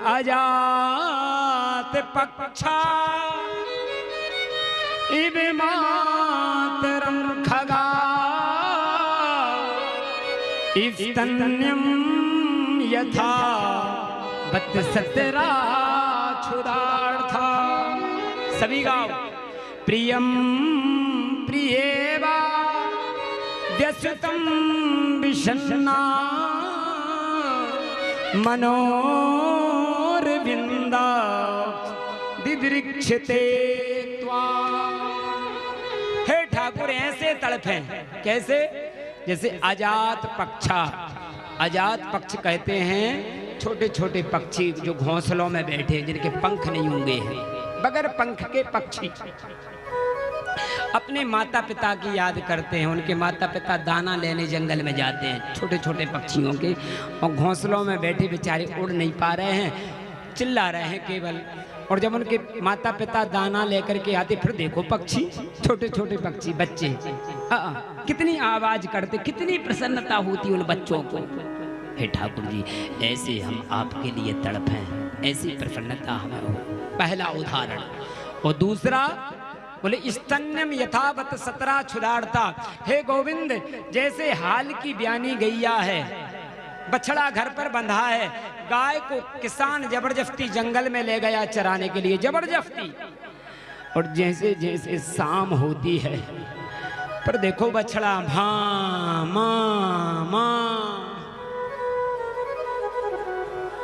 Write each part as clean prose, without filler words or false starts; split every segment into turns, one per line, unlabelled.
अजात पक्षा इव मातरं खगा इस्तन्यं यथा बत सतरा क्षुधार्था। सभी गाओ। प्रियं प्रियेवा व्यसुतं विषन्ना मनोरविंदा दिदृक्षते त्वा। हे ठाकुर ऐसे तड़फे कैसे? जैसे अजात पक्षा। अजात पक्ष कहते हैं छोटे छोटे पक्षी जो घोंसलों में बैठे जिनके पंख नहीं होंगे हैं, बगैर पंख के पक्षी अपने माता पिता की याद करते हैं। उनके माता पिता दाना लेने जंगल में जाते हैं छोटे छोटे पक्षियों के, और घोंसलों में बैठे बेचारे उड़ नहीं पा रहे हैं, चिल्ला रहे हैं केवल। और जब उनके माता पिता दाना लेकर के आते, फिर देखो पक्षी, छोटे छोटे पक्षी बच्चे कितनी आवाज करते, कितनी प्रसन्नता होती उन बच्चों को। हे ठाकुर जी ऐसे हम आपके लिए तड़पें, ऐसी प्रसन्नता हमें हो। पहला उदाहरण। और दूसरा बोले स्तन्यम यथावत सतरा क्षुधार्ता। हे गोविंद जैसे हाल की ब्यानी गैया है, बछड़ा घर पर बंधा है, गाय को किसान जबरदस्ती जंगल में ले गया चराने के लिए, जबरदस्ती। और जैसे जैसे शाम होती है पर देखो बछड़ा भां मां मां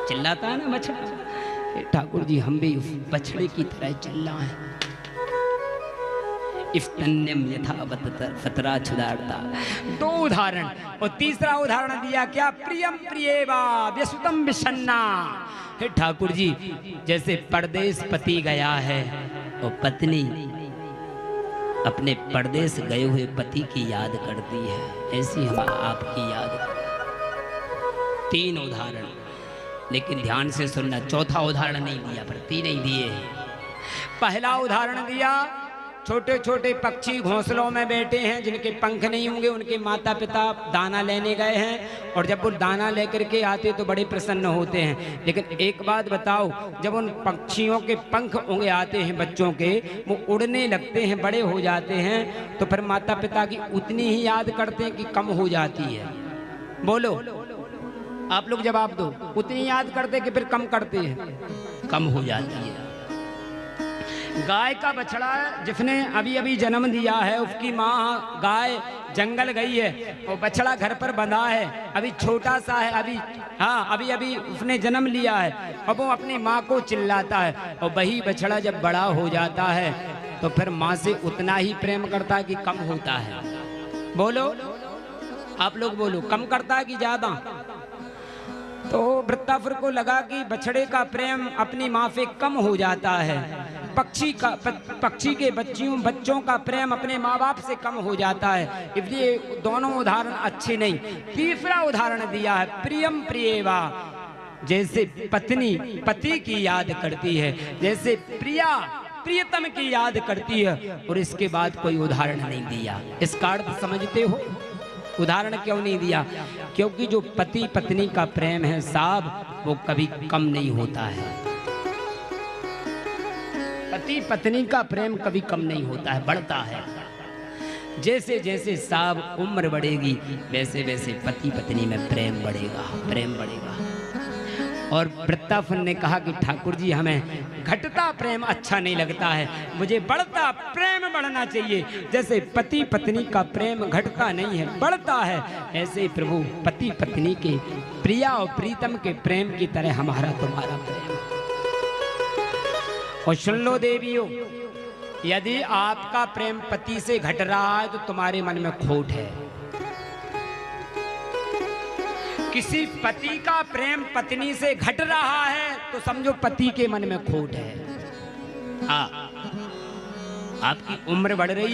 चिल्लाता है ना बछड़ा। ठाकुर जी हम भी उस बछड़े की तरह चिल्लाएं। इस्तन्यम यथावत सतरा क्षुधार्ता। दो उदाहरण। और तीसरा उदाहरण दिया क्या? प्रियम प्रियेवा व्यसुतम विषन्ना। हे ठाकुर जी जैसे परदेश पति गया है और पत्नी अपने परदेश गए हुए पति की याद करती है, ऐसी हम आपकी याद करते। तीन उदाहरण, लेकिन ध्यान से सुनना, चौथा उदाहरण नहीं दिया पर तीन ही दिए। पहला उदाहरण दिया छोटे छोटे पक्षी घोंसलों में बैठे हैं जिनके पंख नहीं होंगे, उनके माता पिता दाना लेने गए हैं, और जब वो दाना लेकर के आते तो बड़े प्रसन्न होते हैं। लेकिन एक बात बताओ, जब उन पक्षियों के पंख होंगे आते हैं बच्चों के, वो उड़ने लगते हैं, बड़े हो जाते हैं, तो फिर माता पिता की उतनी ही याद करते हैं कि कम हो जाती है? बोलो आप लोग जवाब दो। उतनी याद करते कि फिर कम करते हैं? कम हो जाती है। गाय का बछड़ा जिसने अभी अभी जन्म दिया है, उसकी माँ गाय जंगल गई है और बछड़ा घर पर बंधा है, अभी छोटा सा है, अभी अभी उसने जन्म लिया है, और वो अपनी माँ को चिल्लाता है। और वही बछड़ा जब बड़ा हो जाता है तो फिर माँ से उतना ही प्रेम करता है कि कम होता है? बोलो आप लोग बोलो, कम करता है कि ज्यादा? तो वृत्तासुर को लगा कि बछड़े का प्रेम अपनी माँ से कम हो जाता है, पक्षी के बच्चों का प्रेम अपने माँ बाप से कम हो जाता है, इसलिए दोनों उदाहरण अच्छे नहीं। तीसरा उदाहरण दिया है प्रियम प्रियेवा। जैसे पत्नी पति की याद करती है, जैसे प्रिया प्रियतम की याद करती है, और इसके बाद कोई उदाहरण नहीं दिया। इसका अर्थ समझते हो? उदाहरण क्यों नहीं दिया? क्योंकि जो पति पत्नी का प्रेम है साहब, वो कभी कम नहीं होता है। पति पत्नी का प्रेम कभी कम नहीं होता है, बढ़ता है। जैसे जैसे साहब उम्र बढ़ेगी वैसे वैसे पति पत्नी में प्रेम बढ़ेगा, प्रेम बढ़ेगा। और वृत्तासुर ने कहा कि ठाकुर जी हमें घटता प्रेम अच्छा नहीं लगता है, मुझे बढ़ता प्रेम बढ़ना चाहिए। जैसे पति पत्नी का प्रेम घटता नहीं है, बढ़ता है, ऐसे प्रभु पति पत्नी के प्रिया और प्रीतम के प्रेम की तरह हमारा तुम्हारा प्रेम। और सुन लो देवियों, यदि आपका प्रेम पति से घट रहा है तो तुम्हारे मन में खोट है। किसी पति का प्रेम पत्नी से घट रहा है तो समझो पति के मन में खोट है। आपकी उम्र बढ़ रही है।